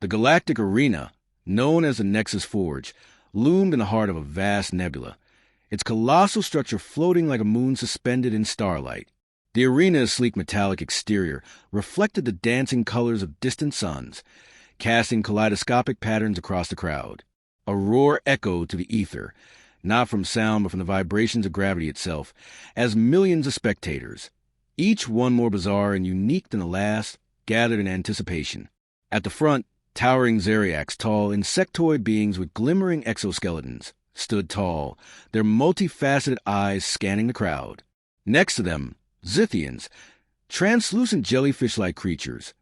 The galactic arena, known as the Nexus Forge, loomed in the heart of a vast nebula, its colossal structure floating like a moon suspended in starlight. The arena's sleek metallic exterior reflected the dancing colors of distant suns, casting kaleidoscopic patterns across the crowd. A roar echoed to the ether, not from sound but from the vibrations of gravity itself, as millions of spectators, each one more bizarre and unique than the last, gathered in anticipation. At the front, towering Zeriacs, tall insectoid beings with glimmering exoskeletons, stood tall, their multifaceted eyes scanning the crowd. Next to them, Zithians, translucent jellyfish-like creatures,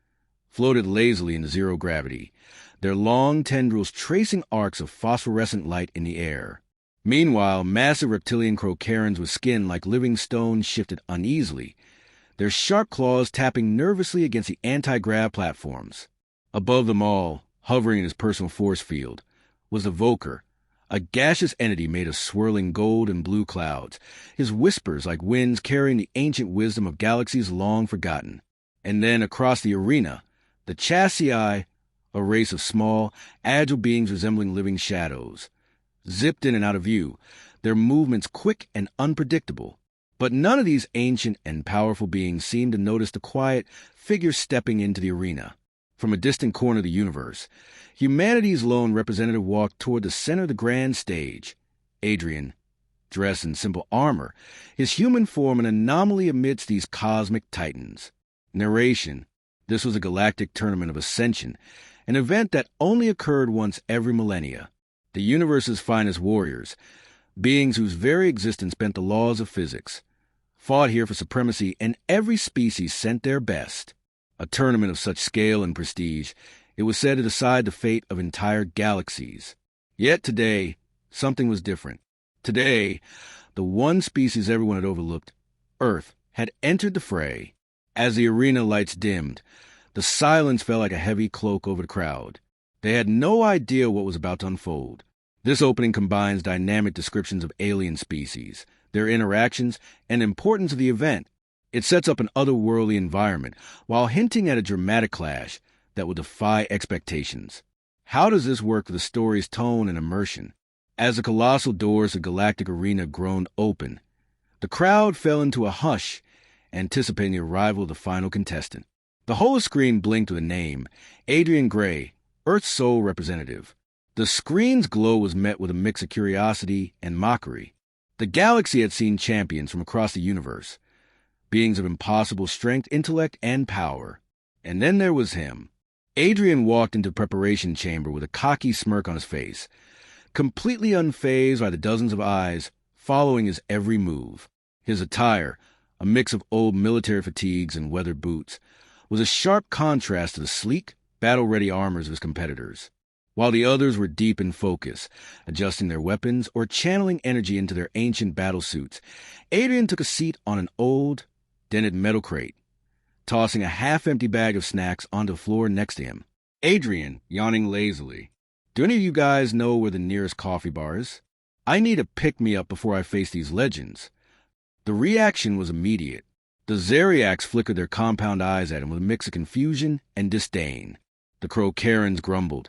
floated lazily into zero gravity, their long tendrils tracing arcs of phosphorescent light in the air. Meanwhile, massive reptilian crocarans with skin like living stones shifted uneasily, their sharp claws tapping nervously against the anti-grav platforms. Above them all, hovering in his personal force field, was the Voker, a gaseous entity made of swirling gold and blue clouds, his whispers like winds carrying the ancient wisdom of galaxies long forgotten. And then across the arena, the sci-fi, a race of small, agile beings resembling living shadows, zipped in and out of view, their movements quick and unpredictable. But none of these ancient and powerful beings seemed to notice the quiet figure stepping into the arena. From a distant corner of the universe, humanity's lone representative walked toward the center of the grand stage. Adrian, dressed in simple armor, his human form an anomaly amidst these cosmic titans. Narration: this was a galactic tournament of ascension, an event that only occurred once every millennia. The universe's finest warriors, beings whose very existence bent the laws of physics, fought here for supremacy, and every species sent their best. A tournament of such scale and prestige, it was said to decide the fate of entire galaxies. Yet today, something was different. Today, the one species everyone had overlooked, Earth, had entered the fray. As the arena lights dimmed, the silence fell like a heavy cloak over the crowd. They had no idea what was about to unfold. This opening combines dynamic descriptions of alien species, their interactions, and importance of the event. It sets up an otherworldly environment, while hinting at a dramatic clash that will defy expectations. How does this work with the story's tone and immersion? As the colossal doors of the galactic arena groaned open, the crowd fell into a hush, anticipating the arrival of the final contestant. The whole screen blinked with a name: Adrian Gray, Earth's sole representative. The screen's glow was met with a mix of curiosity and mockery. The galaxy had seen champions from across the universe, beings of impossible strength, intellect, and power. And then there was him. Adrian walked into the preparation chamber with a cocky smirk on his face, completely unfazed by the dozens of eyes following his every move. His attire, a mix of old military fatigues and weathered boots, was a sharp contrast to the sleek, battle-ready armors of his competitors. While the others were deep in focus, adjusting their weapons or channeling energy into their ancient battle suits, Adrian took a seat on an old, dented metal crate, tossing a half-empty bag of snacks onto the floor next to him. Adrian, yawning lazily. Do any of you guys know where the nearest coffee bar is? I need a pick-me-up before I face these legends. The reaction was immediate. The Zeriacs flickered their compound eyes at him with a mix of confusion and disdain. The Crocarans grumbled,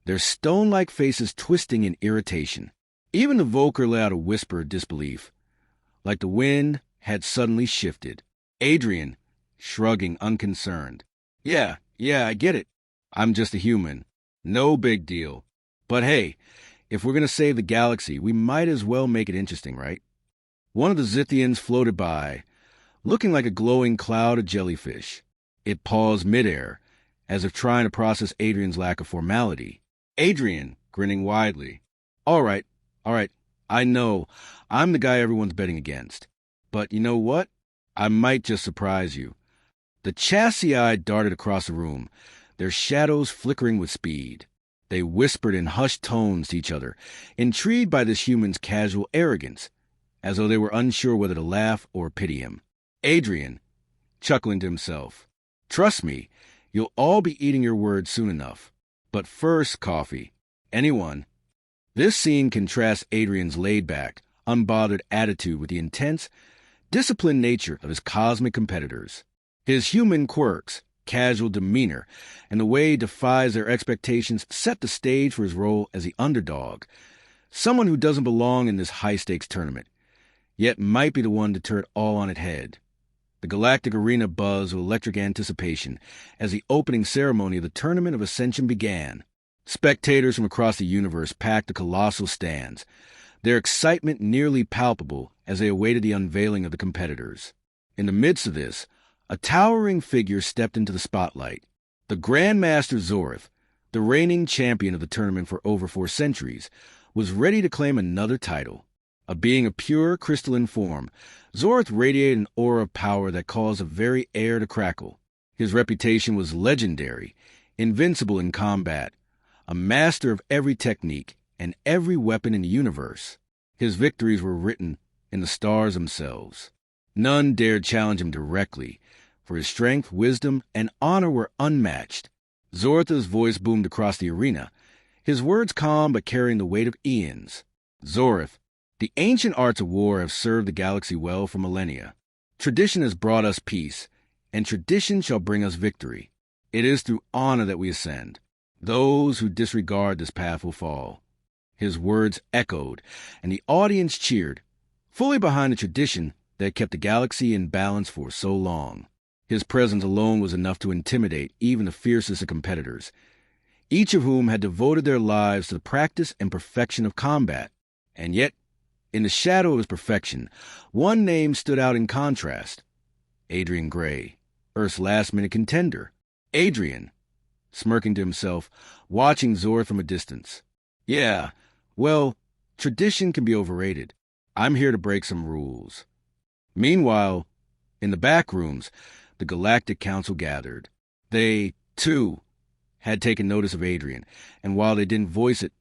their stone-like faces twisting in irritation. Even the Voker let out a whisper of disbelief, like the wind had suddenly shifted. Adrian, shrugging unconcerned. Yeah, I get it. I'm just a human. No big deal. But hey, if we're going to save the galaxy, we might as well make it interesting, right? One of the Zithians floated by, looking like a glowing cloud of jellyfish. It paused midair, as if trying to process Adrian's lack of formality. Adrian, grinning widely. All right, I know, I'm the guy everyone's betting against. But you know what? I might just surprise you. The chassis darted across the room, their shadows flickering with speed. They whispered in hushed tones to each other, intrigued by this human's casual arrogance, as though they were unsure whether to laugh or pity him. Adrian, chuckling to himself. Trust me, you'll all be eating your words soon enough. But first, coffee. Anyone? This scene contrasts Adrian's laid-back, unbothered attitude with the intense, disciplined nature of his cosmic competitors. His human quirks, casual demeanor, and the way he defies their expectations set the stage for his role as the underdog, someone who doesn't belong in this high-stakes tournament, yet might be the one to turn it all on its head. The galactic arena buzzed with electric anticipation as the opening ceremony of the Tournament of Ascension began. Spectators from across the universe packed the colossal stands, their excitement nearly palpable as they awaited the unveiling of the competitors. In the midst of this, a towering figure stepped into the spotlight. The Grandmaster Zorth, the reigning champion of the tournament for over 4 centuries, was ready to claim another title. A being of pure crystalline form, Zorth radiated an aura of power that caused the very air to crackle. His reputation was legendary, invincible in combat, a master of every technique and every weapon in the universe. His victories were written in the stars themselves. None dared challenge him directly, for his strength, wisdom, and honor were unmatched. Zorth's voice boomed across the arena, his words calm but carrying the weight of eons. Zorth, the ancient arts of war have served the galaxy well for millennia. Tradition has brought us peace, and tradition shall bring us victory. It is through honor that we ascend. Those who disregard this path will fall. His words echoed, and the audience cheered, fully behind the tradition that had kept the galaxy in balance for so long. His presence alone was enough to intimidate even the fiercest of competitors, each of whom had devoted their lives to the practice and perfection of combat. And yet, in the shadow of his perfection, one name stood out in contrast. Adrian Gray, Earth's last-minute contender. Adrian, smirking to himself, watching Zorth from a distance. Yeah, well, tradition can be overrated. I'm here to break some rules. Meanwhile, in the back rooms, the Galactic Council gathered. They, too, had taken notice of Adrian, and while they didn't voice it,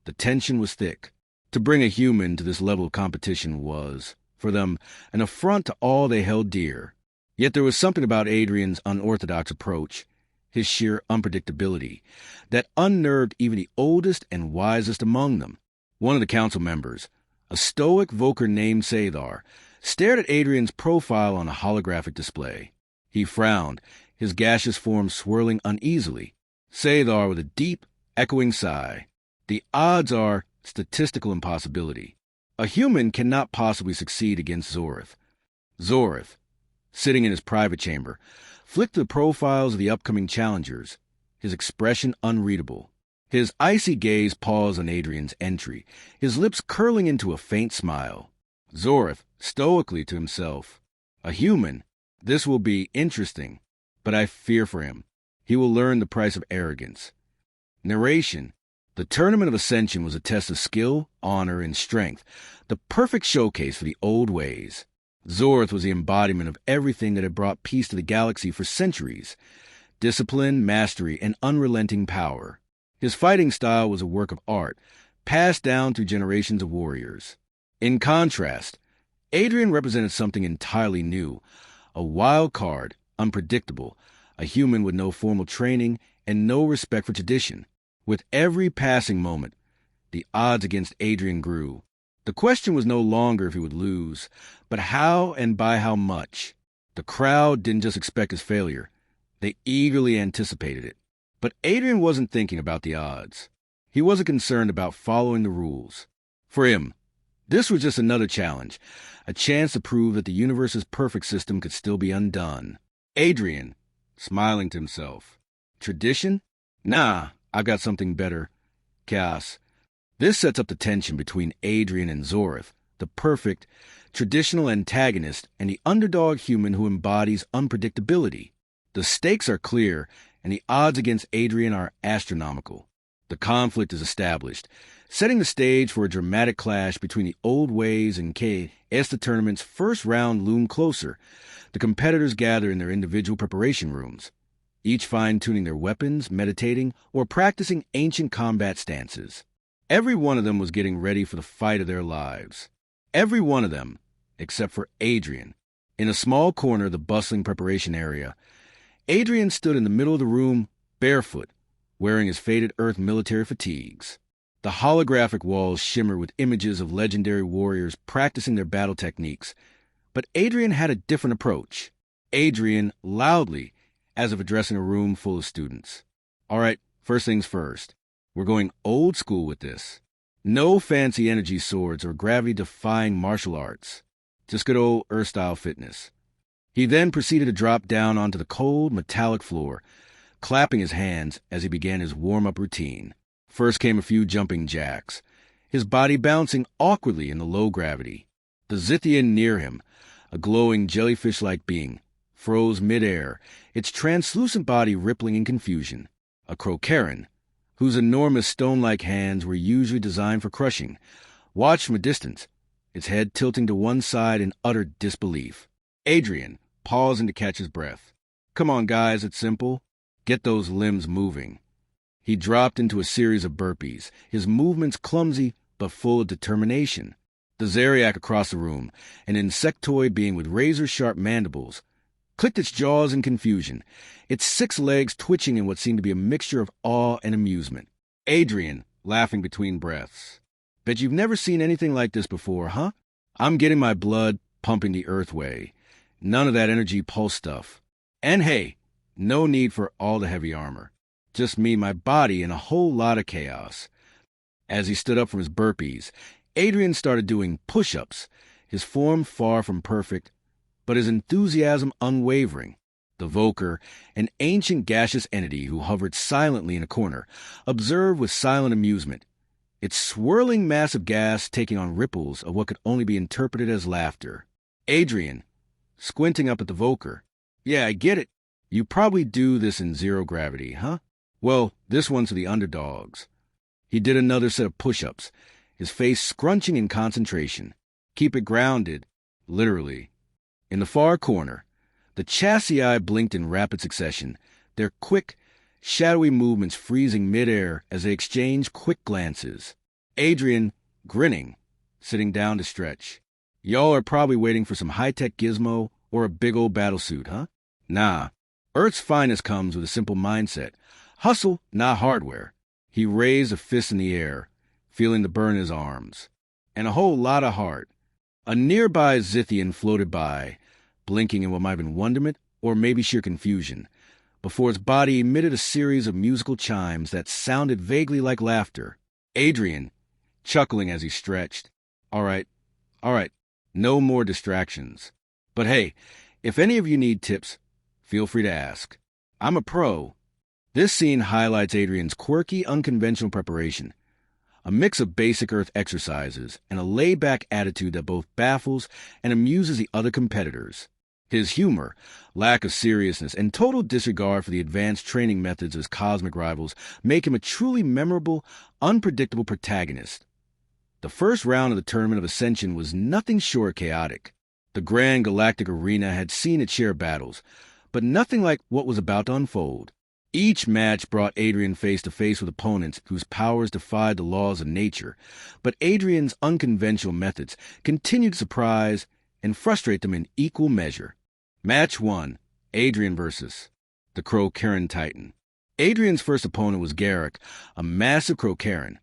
the tension was thick. To bring a human to this level of competition was, for them, an affront to all they held dear. Yet there was something about Adrian's unorthodox approach, his sheer unpredictability, that unnerved even the oldest and wisest among them. One of the council members, a stoic Voker named Sathar, stared at Adrian's profile on a holographic display. He frowned, his gaseous form swirling uneasily. Sathar with a deep, echoing sigh. The odds are statistical impossibility. A human cannot possibly succeed against Zorth. Zorth, sitting in his private chamber, flicked the profiles of the upcoming challengers, his expression unreadable. His icy gaze paused on Adrian's entry, his lips curling into a faint smile. Zorth, stoically to himself, a human, this will be interesting, but I fear for him. He will learn the price of arrogance. Narration. The Tournament of Ascension was a test of skill, honor, and strength, the perfect showcase for the old ways. Zorth was the embodiment of everything that had brought peace to the galaxy for centuries: discipline, mastery, and unrelenting power. His fighting style was a work of art, passed down through generations of warriors. In contrast, Adrian represented something entirely new, a wild card, unpredictable, a human with no formal training and no respect for tradition. With every passing moment, the odds against Adrian grew. The question was no longer if he would lose, but how and by how much. The crowd didn't just expect his failure. They eagerly anticipated it. But Adrian wasn't thinking about the odds. He wasn't concerned about following the rules. For him, this was just another challenge, a chance to prove that the universe's perfect system could still be undone. Adrian, smiling to himself. Tradition? Nah, I've got something better. Chaos. This sets up the tension between Adrian and Zorth, the perfect, traditional antagonist and the underdog human who embodies unpredictability. The stakes are clear, and the odds against Adrian are astronomical. The conflict is established, setting the stage for a dramatic clash between the old ways and K. As the tournament's first round loomed closer, the competitors gather in their individual preparation rooms, each fine-tuning their weapons, meditating, or practicing ancient combat stances. Every one of them was getting ready for the fight of their lives. Every one of them, except for Adrian. In a small corner of the bustling preparation area, Adrian stood in the middle of the room, barefoot, wearing his faded Earth military fatigues. The holographic walls shimmered with images of legendary warriors practicing their battle techniques. But Adrian had a different approach. Adrian, loudly, as if addressing a room full of students. All right, first things first. We're going old school with this. No fancy energy swords or gravity-defying martial arts. Just good old Earth-style fitness. He then proceeded to drop down onto the cold, metallic floor, clapping his hands as he began his warm-up routine. First came a few jumping jacks, his body bouncing awkwardly in the low gravity. The Zithian near him, a glowing jellyfish-like being, froze midair, its translucent body rippling in confusion. A Crocaran, whose enormous stone-like hands were usually designed for crushing, watched from a distance, its head tilting to one side in utter disbelief. Adrian, pausing to catch his breath. Come on, guys, it's simple. Get those limbs moving. He dropped into a series of burpees, his movements clumsy but full of determination. The Zeriac across the room, an insectoid being with razor-sharp mandibles, clicked its jaws in confusion, its 6 legs twitching in what seemed to be a mixture of awe and amusement. Adrian, laughing between breaths. Bet you've never seen anything like this before, huh? I'm getting my blood pumping the earth way. None of that energy pulse stuff. And hey, no need for all the heavy armor. Just me, my body, and a whole lot of chaos. As he stood up from his burpees, Adrian started doing push-ups, his form far from perfect, but his enthusiasm unwavering. The Voker, an ancient gaseous entity who hovered silently in a corner, observed with silent amusement, its swirling mass of gas taking on ripples of what could only be interpreted as laughter. Adrian, squinting up at the Voker. Yeah, I get it. You probably do this in zero gravity, huh? Well, this one's for the underdogs. He did another set of push-ups, his face scrunching in concentration. Keep it grounded, literally. In the far corner, the chassis blinked in rapid succession, their quick, shadowy movements freezing midair as they exchanged quick glances. Adrian, grinning, sitting down to stretch. Y'all are probably waiting for some high-tech gizmo or a big old battlesuit, huh? Nah. Earth's finest comes with a simple mindset. Hustle, not hardware. He raised a fist in the air, feeling the burn in his arms. And a whole lot of heart. A nearby Zithian floated by, blinking in what might have been wonderment or maybe sheer confusion, before its body emitted a series of musical chimes that sounded vaguely like laughter. Adrian, chuckling as he stretched. All right, no more distractions. But hey, if any of you need tips, feel free to ask. I'm a pro. This scene highlights Adrian's quirky, unconventional preparation, a mix of basic Earth exercises and a laid-back attitude that both baffles and amuses the other competitors. His humor, lack of seriousness, and total disregard for the advanced training methods of his cosmic rivals make him a truly memorable, unpredictable protagonist. The first round of the Tournament of Ascension was nothing short of chaotic. The grand galactic arena had seen its share of battles, but nothing like what was about to unfold. Each match brought Adrian face-to-face with opponents whose powers defied the laws of nature, but Adrian's unconventional methods continued to surprise and frustrate them in equal measure. Match 1, Adrian versus the Crocaran Titan. Adrian's first opponent was Garrick, a massive Crocaran,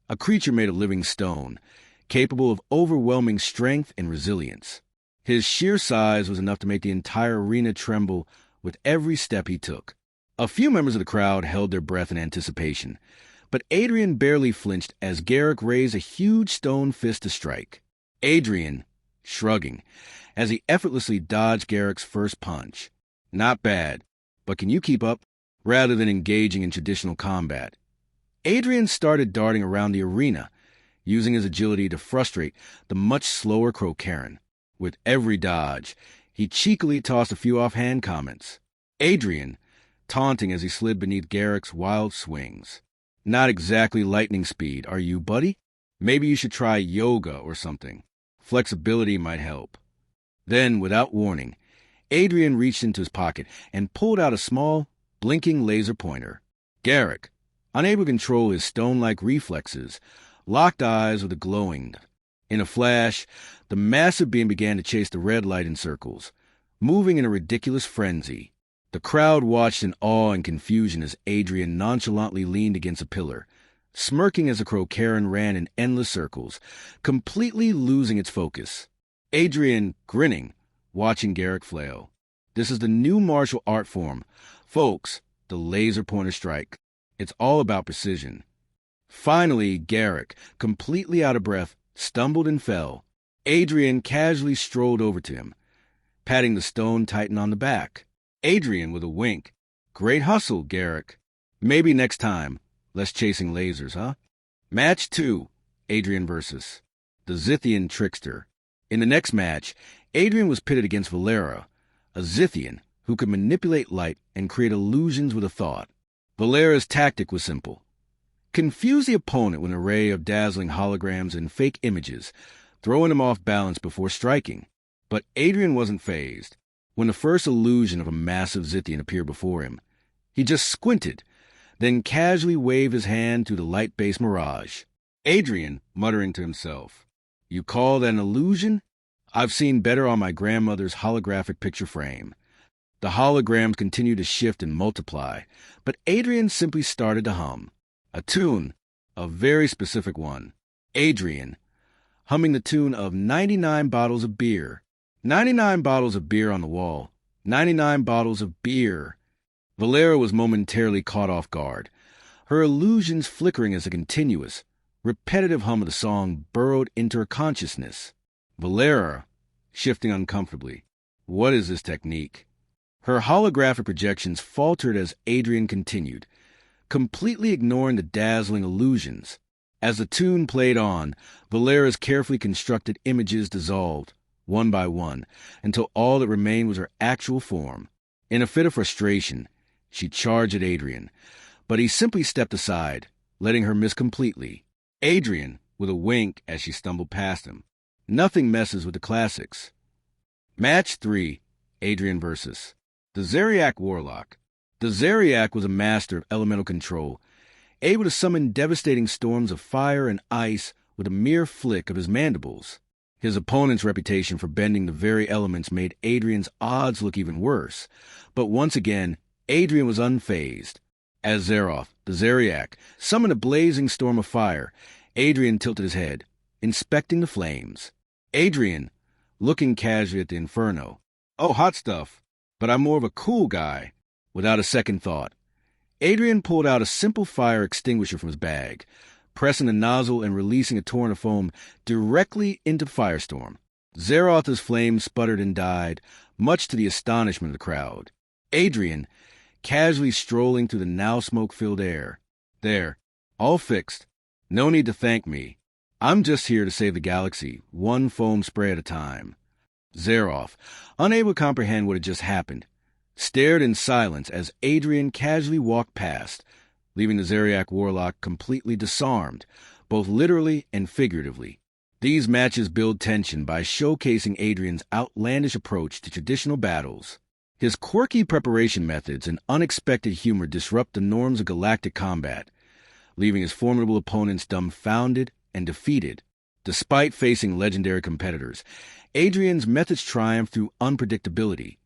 a creature made of living stone, capable of overwhelming strength and resilience. His sheer size was enough to make the entire arena tremble with every step he took. A few members of the crowd held their breath in anticipation, but Adrian barely flinched as Garrick raised a huge stone fist to strike. Adrian, shrugging, as he effortlessly dodged Garrick's first punch. Not bad, but can you keep up? Rather than engaging in traditional combat, Adrian started darting around the arena, using his agility to frustrate the much slower Crocaran. With every dodge, he cheekily tossed a few offhand comments. Adrian, taunting as he slid beneath Garrick's wild swings. Not exactly lightning speed, are you, buddy? Maybe you should try yoga or something. Flexibility might help. Then, without warning, Adrian reached into his pocket and pulled out a small, blinking laser pointer. Garrick, unable to control his stone-like reflexes, locked eyes with a glowing. In a flash, the massive beam began to chase the red light in circles, moving in a ridiculous frenzy. The crowd watched in awe and confusion as Adrian nonchalantly leaned against a pillar, smirking as the Crocaran ran in endless circles, completely losing its focus. Adrian, grinning, watching Garrick flail. This is the new martial art form, Folks, the laser pointer strike. It's all about precision. Finally, Garrick, completely out of breath, stumbled and fell. Adrian casually strolled over to him, patting the stone titan on the back. Adrian with a wink. Great hustle, Garrick. Maybe next time, less chasing lasers, huh? Match 2, Adrian versus the Zithian trickster. In the next match, Adrian was pitted against Valera, a Zithian who could manipulate light and create illusions with a thought. Valera's tactic was simple. Confuse the opponent with an array of dazzling holograms and fake images, throwing him off balance before striking. But Adrian wasn't fazed. When the first illusion of a massive Zithian appeared before him, he just squinted, then casually waved his hand to the light-based mirage. Adrian, muttering to himself, "You call that an illusion? I've seen better on my grandmother's holographic picture frame." The holograms continued to shift and multiply, but Adrian simply started to hum. A tune, a very specific one. Adrian, humming the tune of 99 bottles of beer. 99 bottles of beer on the wall. 99 bottles of beer. Valera was momentarily caught off guard, her illusions flickering as a continuous, repetitive hum of the song burrowed into her consciousness. Valera, shifting uncomfortably. What is this technique? Her holographic projections faltered as Adrian continued, completely ignoring the dazzling illusions. As the tune played on, Valera's carefully constructed images dissolved, one by one, until all that remained was her actual form. In a fit of frustration, she charged at Adrian, but he simply stepped aside, letting her miss completely. Adrian, with a wink as she stumbled past him. Nothing messes with the classics. Match 3, Adrian versus the Zeriak Warlock. The Zeriak was a master of elemental control, able to summon devastating storms of fire and ice with a mere flick of his mandibles. His opponent's reputation for bending the very elements made Adrian's odds look even worse, but once again, Adrian was unfazed. As Zeroth, the Zeriak, summoned a blazing storm of fire, Adrian tilted his head, inspecting the flames. Adrian, looking casually at the inferno. "Oh, hot stuff, but I'm more of a cool guy." Without a second thought, Adrian pulled out a simple fire extinguisher from his bag, pressing the nozzle and releasing a torrent of foam directly into the firestorm. Zeroth's flames sputtered and died, much to the astonishment of the crowd. Adrian, casually strolling through the now smoke-filled air. "There, all fixed. No need to thank me. I'm just here to save the galaxy, one foam spray at a time." Zeroth, unable to comprehend what had just happened, stared in silence as Adrian casually walked past, leaving the Zeriak Warlock completely disarmed, both literally and figuratively. These matches build tension by showcasing Adrian's outlandish approach to traditional battles. His quirky preparation methods and unexpected humor disrupt the norms of galactic combat, leaving his formidable opponents dumbfounded and defeated. Despite facing legendary competitors, Adrian's methods triumph through unpredictability,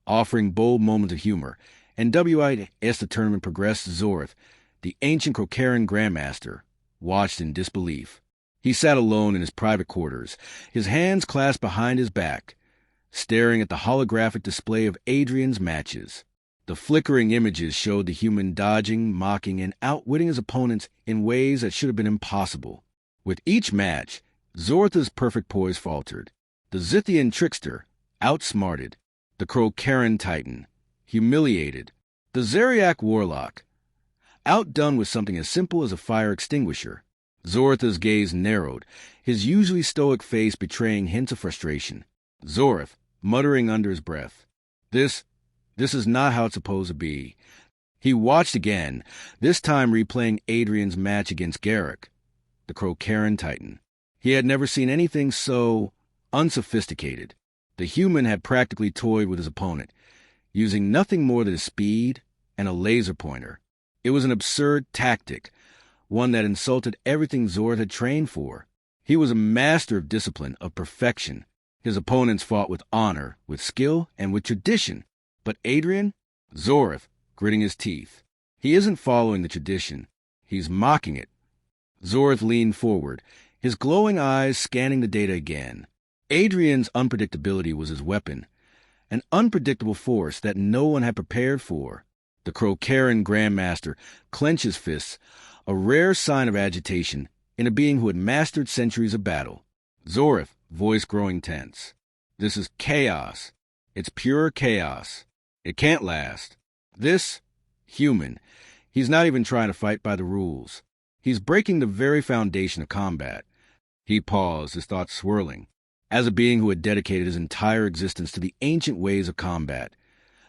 offering bold moments of humor, and as the tournament progressed, Zorth, the ancient Crocaran Grandmaster, watched in disbelief. He sat alone in his private quarters, his hands clasped behind his back, staring at the holographic display of Adrian's matches. The flickering images showed the human dodging, mocking, and outwitting his opponents in ways that should have been impossible. With each match, Zorth's perfect poise faltered. The Zithian trickster, outsmarted. The Crocaran Titan, humiliated. The Zeriak Warlock, outdone with something as simple as a fire extinguisher. Zorth's gaze narrowed, his usually stoic face betraying hints of frustration. Zorth, muttering under his breath, This is not how it's supposed to be." He watched again, this time replaying Adrian's match against Garrick, the Crocaran Titan. He had never seen anything so unsophisticated. The human had practically toyed with his opponent, using nothing more than his speed and a laser pointer. It was an absurd tactic, one that insulted everything Zorth had trained for. He was a master of discipline, of perfection. His opponents fought with honor, with skill, and with tradition. But Adrian? Zorth, gritting his teeth. He isn't following the tradition. He's mocking it. Zorth leaned forward, his glowing eyes scanning the data again. Adrian's unpredictability was his weapon, an unpredictable force that no one had prepared for. The Crocaran Grandmaster clenches fists, a rare sign of agitation in a being who had mastered centuries of battle. Zorith, voice growing tense. This is chaos. It's pure chaos. It can't last. This, human, he's not even trying to fight by the rules. He's breaking the very foundation of combat. He paused, his thoughts swirling. As a being who had dedicated his entire existence to the ancient ways of combat,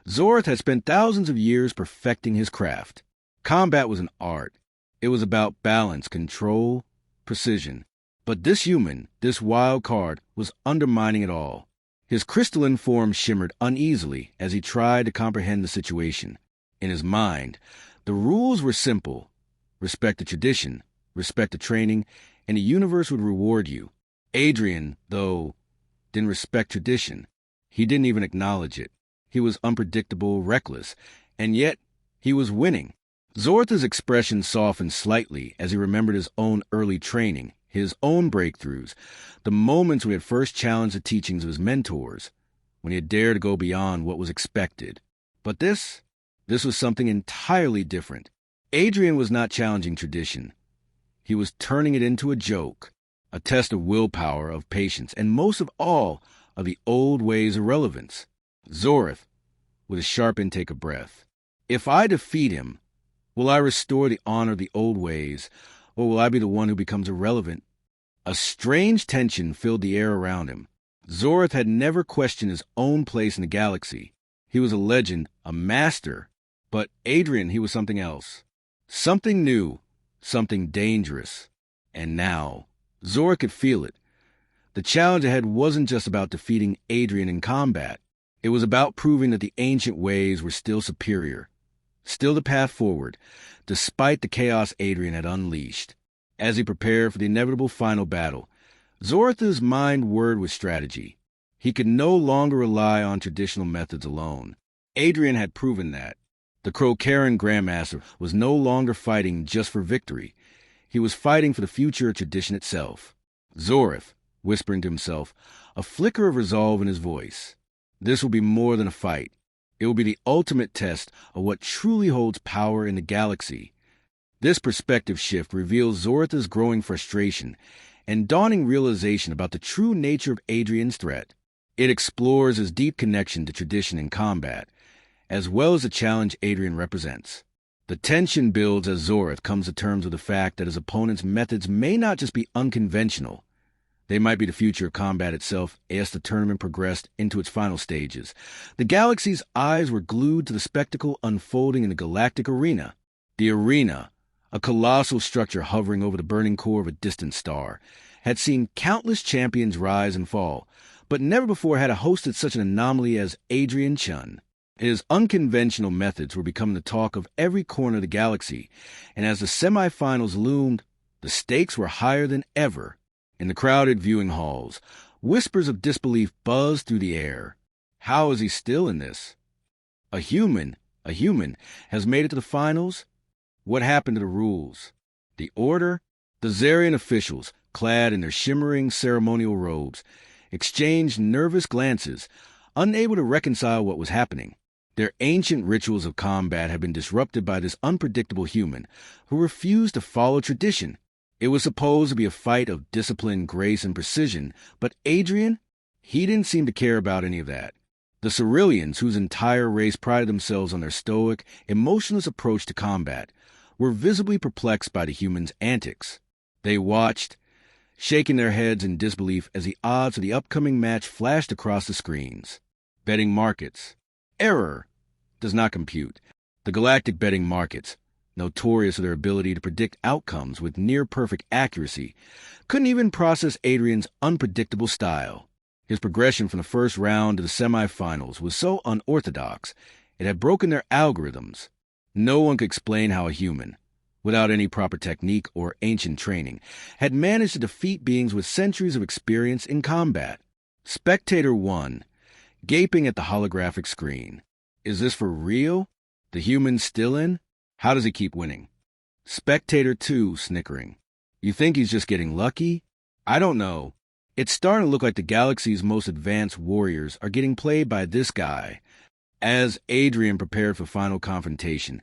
Zorith had spent thousands of years perfecting his craft. Combat was an art. It was about balance, control, precision. But this human, this wild card, was undermining it all. His crystalline form shimmered uneasily as he tried to comprehend the situation. In his mind, the rules were simple. Respect the tradition, respect the training, and the universe would reward you. Adrian, though, didn't respect tradition. He didn't even acknowledge it. He was unpredictable, reckless, and yet he was winning. Zorith's expression softened slightly as he remembered his own early training, his own breakthroughs, the moments when he had first challenged the teachings of his mentors, when he had dared to go beyond what was expected. But this was something entirely different. Adrian was not challenging tradition. He was turning it into a joke, a test of willpower, of patience, and most of all, of the old ways of relevance. Zorith, with a sharp intake of breath. If I defeat him, will I restore the honor of the old ways, or will I be the one who becomes irrelevant? A strange tension filled the air around him. Zorith had never questioned his own place in the galaxy. He was a legend, a master. But Adrian, he was something else. Something new, something dangerous. And now, Zorith could feel it. The challenge ahead wasn't just about defeating Adrian in combat. It was about proving that the ancient ways were still superior, still the path forward, despite the chaos Adrian had unleashed. As he prepared for the inevitable final battle, Zorith's mind whirred with strategy. He could no longer rely on traditional methods alone. Adrian had proven that. The Crocaran Grandmaster was no longer fighting just for victory. He was fighting for the future of tradition itself. Zorith, whispering to himself, a flicker of resolve in his voice. This will be more than a fight. It will be the ultimate test of what truly holds power in the galaxy. This perspective shift reveals Zorith's growing frustration and dawning realization about the true nature of Adrian's threat. It explores his deep connection to tradition and combat, as well as the challenge Adrian represents. The tension builds as Zorith comes to terms with the fact that his opponent's methods may not just be unconventional. They might be the future of combat itself as the tournament progressed into its final stages. The galaxy's eyes were glued to the spectacle unfolding in the galactic arena. The arena, a colossal structure hovering over the burning core of a distant star, had seen countless champions rise and fall, but never before had it hosted such an anomaly as Adrian Chun. His unconventional methods were becoming the talk of every corner of the galaxy, and as the semifinals loomed, the stakes were higher than ever. In the crowded viewing halls, whispers of disbelief buzzed through the air. How is he still in this? A human, has made it to the finals? What happened to the rules? The order? The Zarian officials, clad in their shimmering ceremonial robes, exchanged nervous glances, unable to reconcile what was happening. Their ancient rituals of combat had been disrupted by this unpredictable human who refused to follow tradition. It was supposed to be a fight of discipline, grace, and precision, but Adrian, he didn't seem to care about any of that. The Ceruleans, whose entire race prided themselves on their stoic, emotionless approach to combat, were visibly perplexed by the human's antics. They watched, shaking their heads in disbelief as the odds of the upcoming match flashed across the screens. Betting markets. Error does not compute. The galactic betting markets, notorious for their ability to predict outcomes with near-perfect accuracy, couldn't even process Adrian's unpredictable style. His progression from the first round to the semifinals was so unorthodox, it had broken their algorithms. No one could explain how a human, without any proper technique or ancient training, had managed to defeat beings with centuries of experience in combat. Spectator 1, gaping at the holographic screen. Is this for real? The human still in? How does he keep winning? Spectator 2, snickering. You think he's just getting lucky? I don't know. It's starting to look like the galaxy's most advanced warriors are getting played by this guy. As Adrian prepared for final confrontation,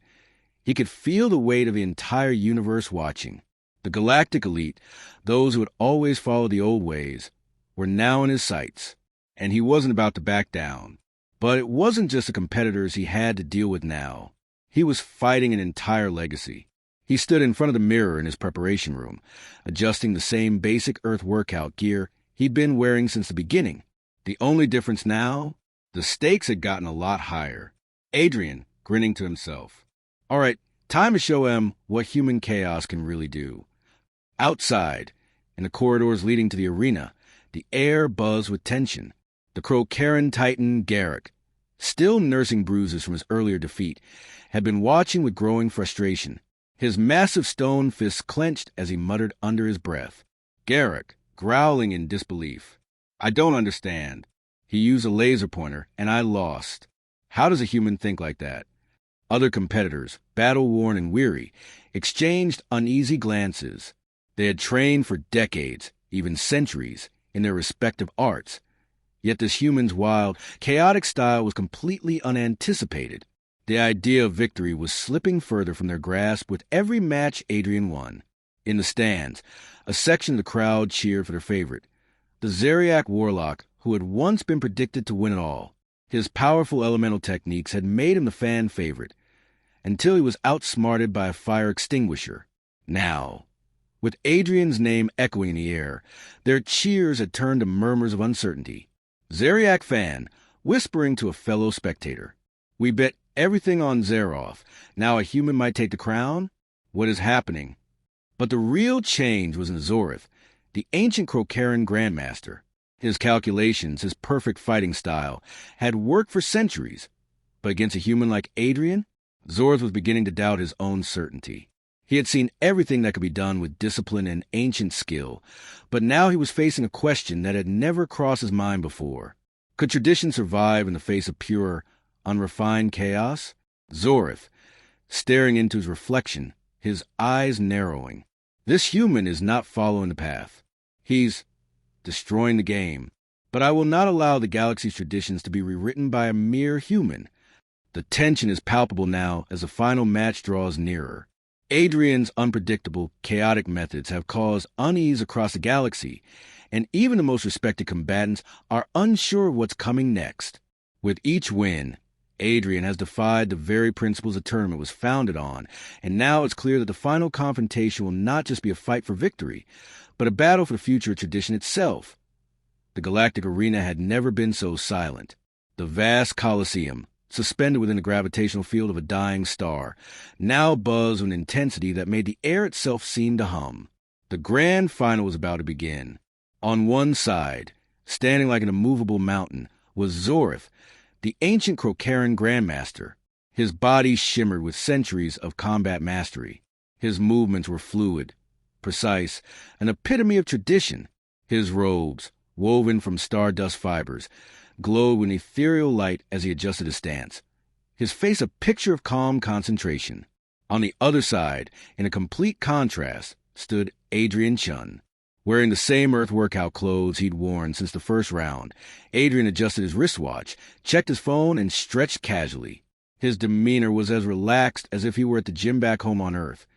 he could feel the weight of the entire universe watching. The galactic elite, those who had always followed the old ways, were now in his sights, and he wasn't about to back down. But it wasn't just the competitors he had to deal with now. He was fighting an entire legacy. He stood in front of the mirror in his preparation room, adjusting the same basic Earth workout gear he'd been wearing since the beginning. The only difference now, the stakes had gotten a lot higher. Adrian, grinning to himself. All right, time to show him what human chaos can really do. Outside, in the corridors leading to the arena, the air buzzed with tension. The Crocaran Titan, Garrick, still nursing bruises from his earlier defeat, had been watching with growing frustration. His massive stone fists clenched as he muttered under his breath. Garrick, growling in disbelief. I don't understand. He used a laser pointer, and I lost. How does a human think like that? Other competitors, battle-worn and weary, exchanged uneasy glances. They had trained for decades, even centuries, in their respective arts. Yet this human's wild, chaotic style was completely unanticipated. The idea of victory was slipping further from their grasp with every match Adrian won. In the stands, a section of the crowd cheered for their favorite, the Zeriak warlock who had once been predicted to win it all. His powerful elemental techniques had made him the fan favorite, until he was outsmarted by a fire extinguisher. Now, with Adrian's name echoing in the air, their cheers had turned to murmurs of uncertainty. Zeriak fan, whispering to a fellow spectator, "We bet everything on Zeroth. Now a human might take the crown? What is happening?" But the real change was in Zorith, the ancient Crocaran Grandmaster. His calculations, his perfect fighting style, had worked for centuries. But against a human like Adrian, Zorith was beginning to doubt his own certainty. He had seen everything that could be done with discipline and ancient skill, but now he was facing a question that had never crossed his mind before. Could tradition survive in the face of pure, unrefined chaos? Zorith, staring into his reflection, his eyes narrowing. This human is not following the path. He's destroying the game. But I will not allow the galaxy's traditions to be rewritten by a mere human. The tension is palpable now as the final match draws nearer. Adrian's unpredictable, chaotic methods have caused unease across the galaxy, and even the most respected combatants are unsure of what's coming next. With each win, Adrian has defied the very principles the tournament was founded on, and now it's clear that the final confrontation will not just be a fight for victory, but a battle for the future of tradition itself. The galactic arena had never been so silent. The vast Colosseum, suspended within the gravitational field of a dying star, now buzzed with an intensity that made the air itself seem to hum. The grand final was about to begin. On one side, standing like an immovable mountain, was Zorith, the ancient Crocaran Grandmaster. His body shimmered with centuries of combat mastery. His movements were fluid, precise, an epitome of tradition. His robes, woven from stardust fibers, glowed with ethereal light as he adjusted his stance, his face a picture of calm concentration. On the other side, in a complete contrast, stood Adrian Chun. Wearing the same Earth workout clothes he'd worn since the first round, Adrian adjusted his wristwatch, checked his phone, and stretched casually. His demeanor was as relaxed as if he were at the gym back home on Earth,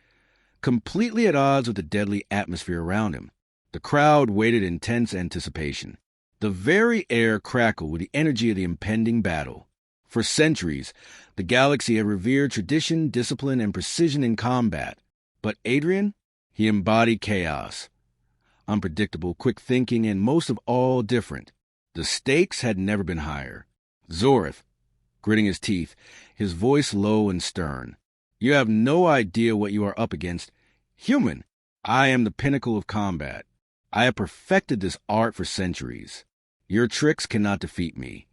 completely at odds with the deadly atmosphere around him. The crowd waited in tense anticipation. The very air crackled with the energy of the impending battle. For centuries, the galaxy had revered tradition, discipline, and precision in combat. But Adrian? He embodied chaos. Unpredictable, quick thinking, and most of all different. The stakes had never been higher. Zorith, gritting his teeth, his voice low and stern. You have no idea what you are up against. Human, I am the pinnacle of combat. I have perfected this art for centuries. Your tricks cannot defeat me.